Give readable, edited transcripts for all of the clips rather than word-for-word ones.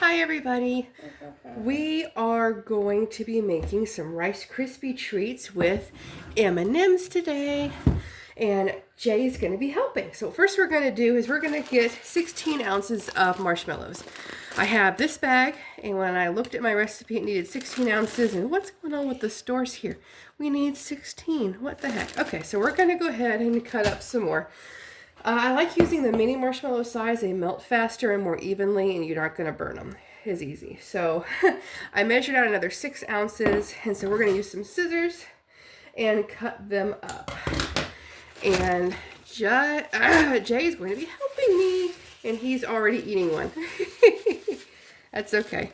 Hi everybody. We are going to be making some Rice Krispie treats with M&Ms today. And Jay's going to be helping. So first we're going to do is we're going to get 16 ounces of marshmallows. I have this bag, and when I looked at my recipe it needed 16 ounces. And what's going on with the stores here? We need 16. What the heck? Okay, so we're going to go ahead and cut up some more. I like using the mini marshmallow size. They melt faster and more evenly, and you're not going to burn them. It's easy. So I measured out another 6 ounces, and so we're going to use some scissors and cut them up. And Jay's going to be helping me, and he's already eating one. That's okay.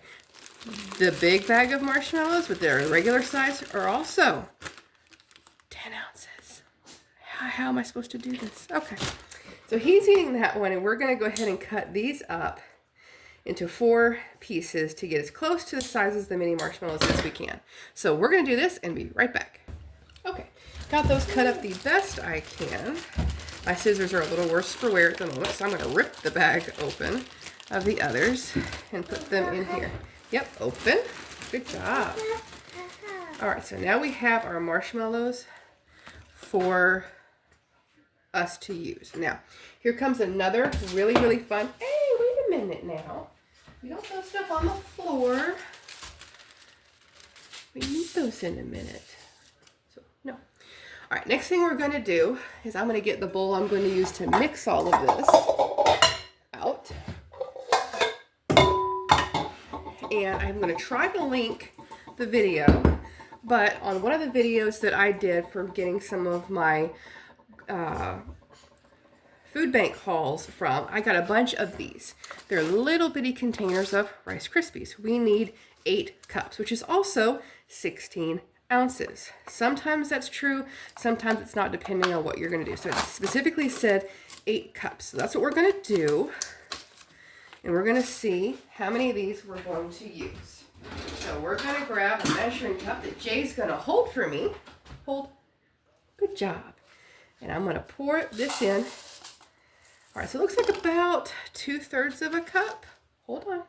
The big bag of marshmallows with their regular size are also 10 ounces. How am I supposed to do this? Okay. So he's eating that one, and we're going to go ahead and cut these up into 4 pieces to get as close to the sizes of the mini marshmallows as we can. So we're going to do this and be right back. Okay, got those cut up the best I can. My scissors are a little worse for wear at the moment, so I'm going to rip the bag open of the others and put them in here. Yep, open. Good job. All right, so now we have our marshmallows for us to use. Now, here comes another really fun. Hey, wait a minute now. We don't throw stuff on the floor. We need those in a minute. So, no. All right, next thing we're going to do is I'm going to get the bowl I'm going to use to mix all of this out. And I'm going to try to link the video, but on one of the videos that I did for getting some of my food bank hauls from, I got a bunch of these. They're little bitty containers of Rice Krispies. We need 8 cups, which is also 16 ounces. Sometimes that's true, sometimes it's not, depending on what you're going to do. So it specifically said 8 cups. So that's what we're going to do. And we're going to see how many of these we're going to use. So we're going to grab a measuring cup that Jay's going to hold for me. Hold. Good job. And I'm going to pour this in. All right, so it looks like about 2/3 of a cup. Hold on.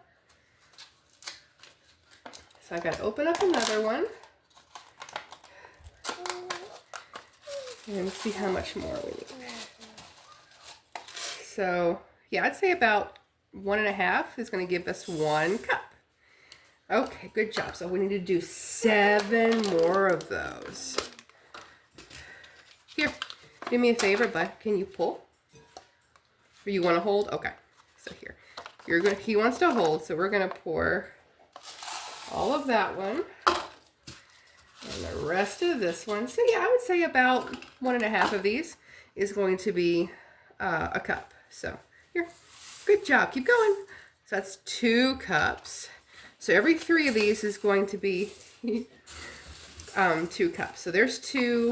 So I've got to open up another one. And see how much more we need. So, yeah, I'd say about 1.5 is going to give us 1 cup. Okay, good job. So we need to do 7 more of those. Here, do me a favor, bud. Can you pull? Or you want to hold? Okay. So here, he wants to hold, so we're going to pour all of that one and the rest of this one. So yeah, I would say about 1.5 of these is going to be a cup. So here, good job. Keep going. So that's 2 cups. So every 3 of these is going to be 2 cups. So there's 2,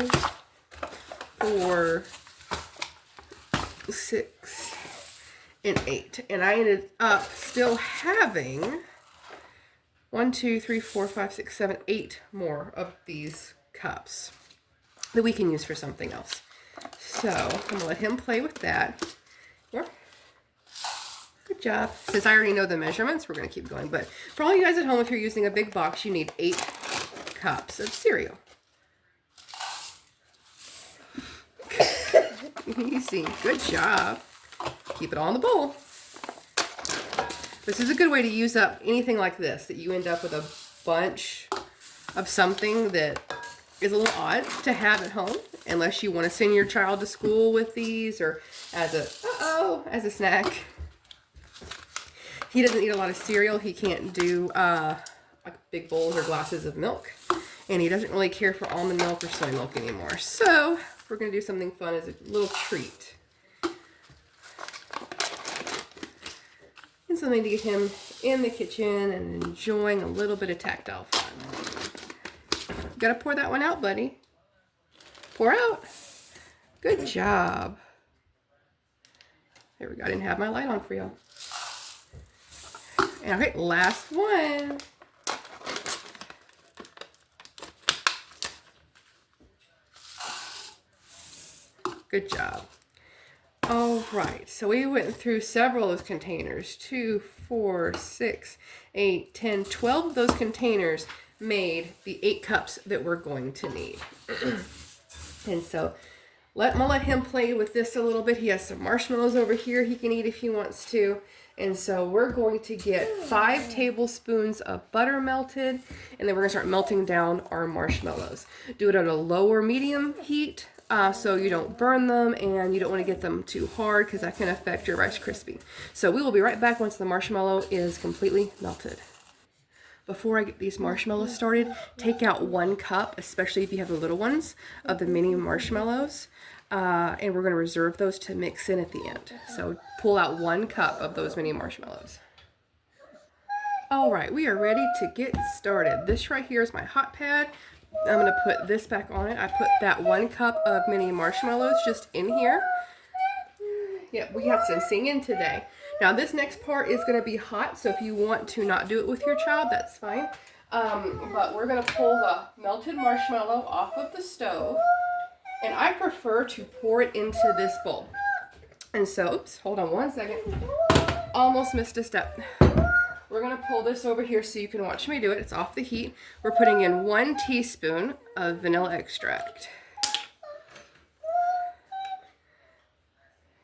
4, 6, and 8. And I ended up still having 1, 2, 3, 4, 5, 6, 7, 8 more of these cups that we can use for something else. So I'm going to let him play with that. Good job. Since I already know the measurements, we're going to keep going. But for all you guys at home, if you're using a big box, you need 8 cups of cereal. Easy. Good job. Keep it all in the bowl. This is a good way to use up anything like this, that you end up with a bunch of something that is a little odd to have at home, unless you want to send your child to school with these or as a snack. He doesn't eat a lot of cereal. He can't do like big bowls or glasses of milk. And he doesn't really care for almond milk or soy milk anymore. So we're going to do something fun as a little treat. And something to get him in the kitchen and enjoying a little bit of tactile fun. You got to pour that one out, buddy. Pour out. Good job. There we go. I didn't have my light on for y'all. And okay, last one. Good job. All right, so we went through several of those containers. 2, 4, 6, 8, 10, 12 of those containers made the 8 cups that we're going to need. And so I'm gonna let him play with this a little bit. He has some marshmallows over here he can eat if he wants to. And so we're going to get 5 tablespoons of butter melted, and then we're gonna start melting down our marshmallows. Do it at a lower medium heat so you don't burn them and you don't want to get them too hard because that can affect your Rice Krispie. So we will be right back once the marshmallow is completely melted. Before I get these marshmallows started, take out 1 cup, especially if you have the little ones, of the mini marshmallows. And we're going to reserve those to mix in at the end. So pull out 1 cup of those mini marshmallows. All right, we are ready to get started. This right here is my hot pad. I'm going to put this back on it. I put that 1 cup of mini marshmallows just in here. Yep, we had some singing today. Now this next part is going to be hot, so if you want to not do it with your child, that's fine. But we're going to pull the melted marshmallow off of the stove, and I prefer to pour it into this bowl. And so, oops, hold on 1 second. Almost missed a step. We're going to pull this over here so you can watch me do it. It's off the heat. We're putting in 1 teaspoon of vanilla extract.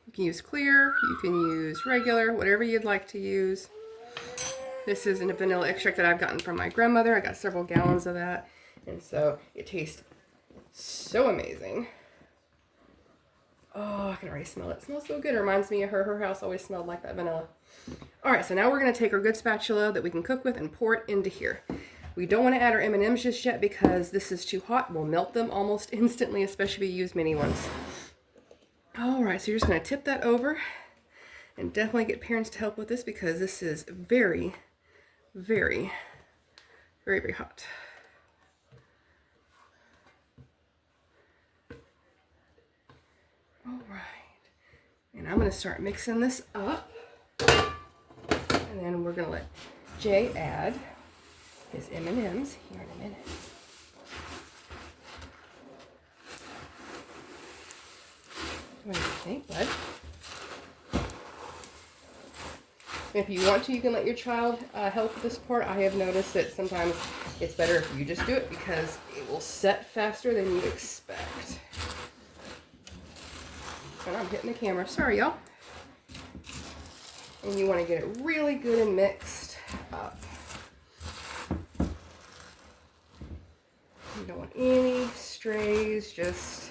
You can use clear, you can use regular, whatever you'd like to use. This is a vanilla extract that I've gotten from my grandmother. I got several gallons of that, and so it tastes so amazing. Oh, I can already smell it. It smells so good. It reminds me of her. Her house always smelled like that vanilla. All right, so now we're going to take our good spatula that we can cook with and pour it into here. We don't want to add our M&Ms just yet because this is too hot. We'll melt them almost instantly, especially if you use mini ones. All right, so you're just going to tip that over, and definitely get parents to help with this because this is very, very, very, very hot. All right, and I'm going to start mixing this up, and then we're going to let Jay add his M&Ms here in a minute. What do you think, bud? If you want to, you can let your child help with this part. I have noticed that sometimes it's better if you just do it because it will set faster than you'd expect. And I'm hitting the camera. Sorry, y'all. And you want to get it really good and mixed up. You don't want any strays, just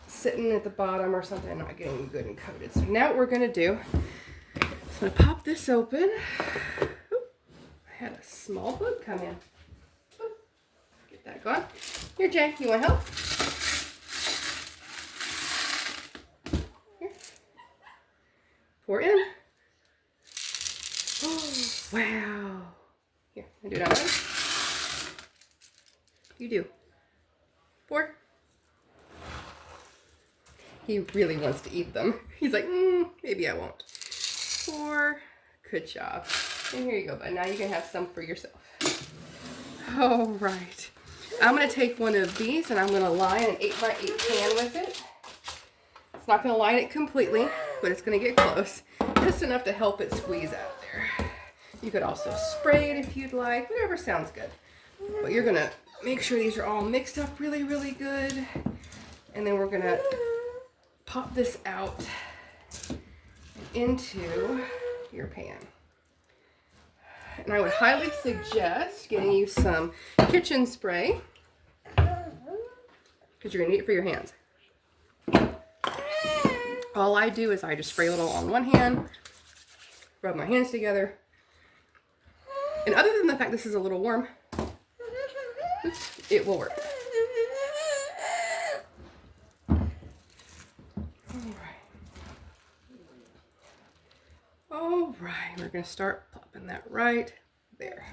sitting at the bottom or something, not getting good and coated. So now what we're going to do is I'm going to pop this open. Oop, I had a small bug come in. Oop, get that gone. Here, Jay, you want help? Here. Pour in. Oh, wow. Here, I'll do it on mine. You do. Pour. He really wants to eat them. He's like, maybe I won't. Pour. Good job. And here you go, bud. Now you can have some for yourself. All right. I'm going to take one of these and I'm going to line an 8x8 pan with it. It's not going to line it completely, but it's going to get close. Just enough to help it squeeze out there. You could also spray it if you'd like. Whatever sounds good. But you're going to make sure these are all mixed up really, really good. And then we're going to pop this out into your pan. And I would highly suggest getting you some kitchen spray because you're going to need it for your hands. All I do is I just spray a little on one hand, rub my hands together, and other than the fact this is a little warm, it will work. All right, we're going to start plopping that right there.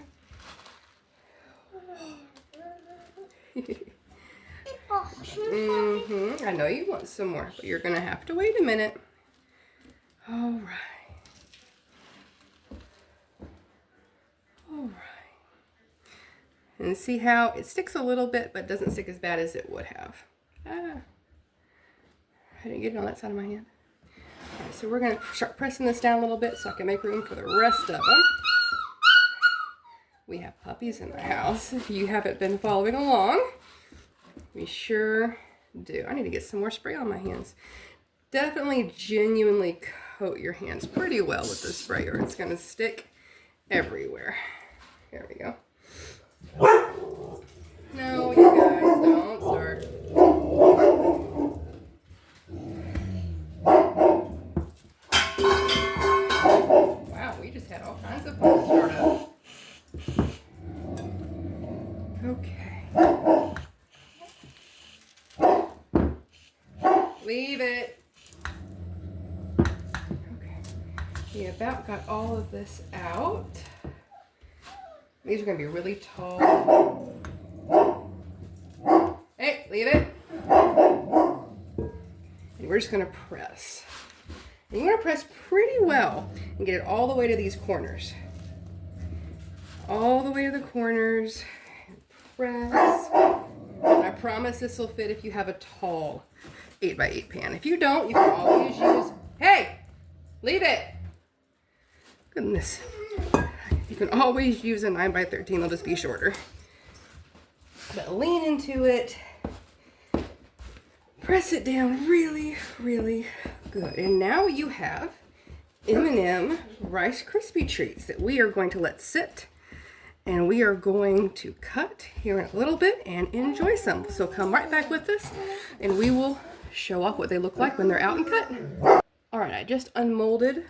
I know you want some more, but you're going to have to wait a minute. All right. All right. And see how it sticks a little bit, but doesn't stick as bad as it would have. I didn't get it on that side of my hand. Okay, so we're going to start pressing this down a little bit so I can make room for the rest of them. We have puppies in the house. If you haven't been following along, we sure do. I need to get some more spray on my hands. Definitely genuinely coat your hands pretty well with this spray or it's going to stick everywhere. There we go. No, you guys, don't start. Wow, we just had all kinds of fun start up. Okay. Leave it. Okay. We about got all of this out. These are going to be really tall. Hey, leave it. And we're just going to press. And you want to press pretty well and get it all the way to these corners. All the way to the corners. Press. And I promise this will fit if you have a tall 8x8 pan. If you don't, you can always use, hey, leave it. Goodness. You can always use a 9x13, they'll just be shorter. But lean into it. Press it down really, really good. And now you have M&M Rice Krispie treats that we are going to let sit. And we are going to cut here in a little bit and enjoy some. So come right back with us and we will show off what they look like when they're out and cut. All right, I just unmolded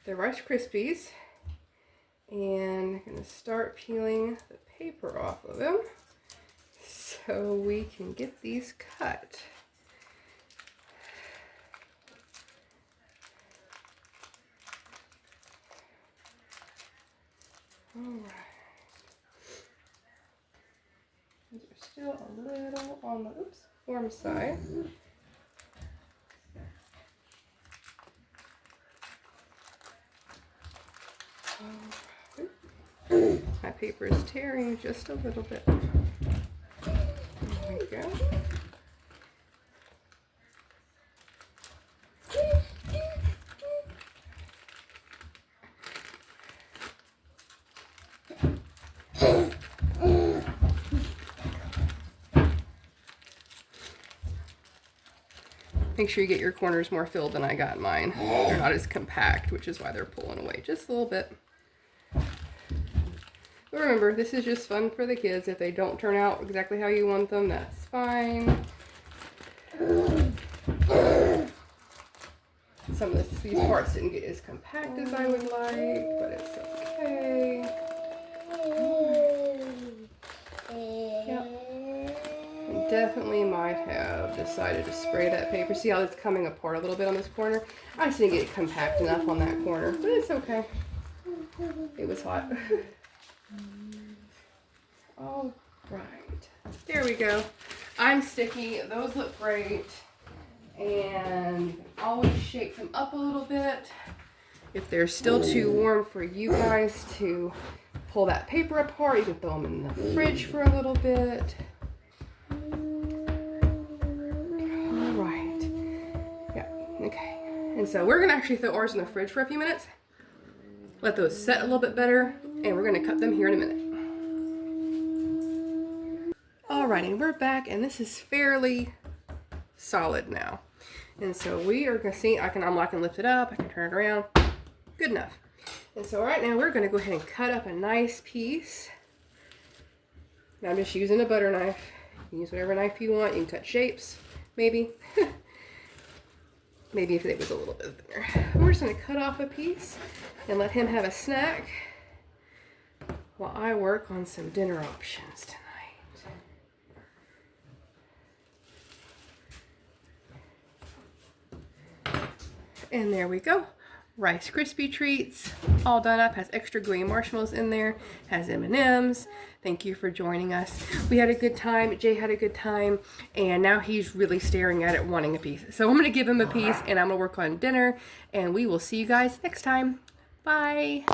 the Rice Krispies. And I'm going to start peeling the paper off of them so we can get these cut. All right. These are still a little on the warm side. My paper is tearing just a little bit. There we go. Make sure you get your corners more filled than I got mine. They're not as compact, which is why they're pulling away just a little bit. But remember, this is just fun for the kids. If they don't turn out exactly how you want them, that's fine. Some of these parts didn't get as compact as I would like, but it's okay. Yep. I definitely might have decided to spray that paper. See how it's coming apart a little bit on this corner? I just didn't get it compact enough on that corner, but it's okay. It was hot. All right, there we go. I'm sticky. Those look great. And you can always shake them up a little bit. If they're still too warm for you guys to pull that paper apart, you can throw them in the fridge for a little bit. All right. Yeah, okay. And so we're gonna actually throw ours in the fridge for a few minutes. Let those set a little bit better, and we're gonna cut them here in a minute. Alrighty, and we're back, and this is fairly solid now. And so we are gonna see, I can unlock and lift it up, I can turn it around. Good enough. And so right now we're gonna go ahead and cut up a nice piece. Now I'm just using a butter knife. You can use whatever knife you want. You can cut shapes, maybe. Maybe if it was a little bit thinner. We're just gonna cut off a piece and let him have a snack while I work on some dinner options tonight. And there we go. Rice Krispie treats, all done up. Has extra gooey marshmallows in there. Has M&Ms. Thank you for joining us. We had a good time. Jay had a good time. And now he's really staring at it, wanting a piece. So I'm going to give him a piece, and I'm going to work on dinner. And we will see you guys next time. Bye.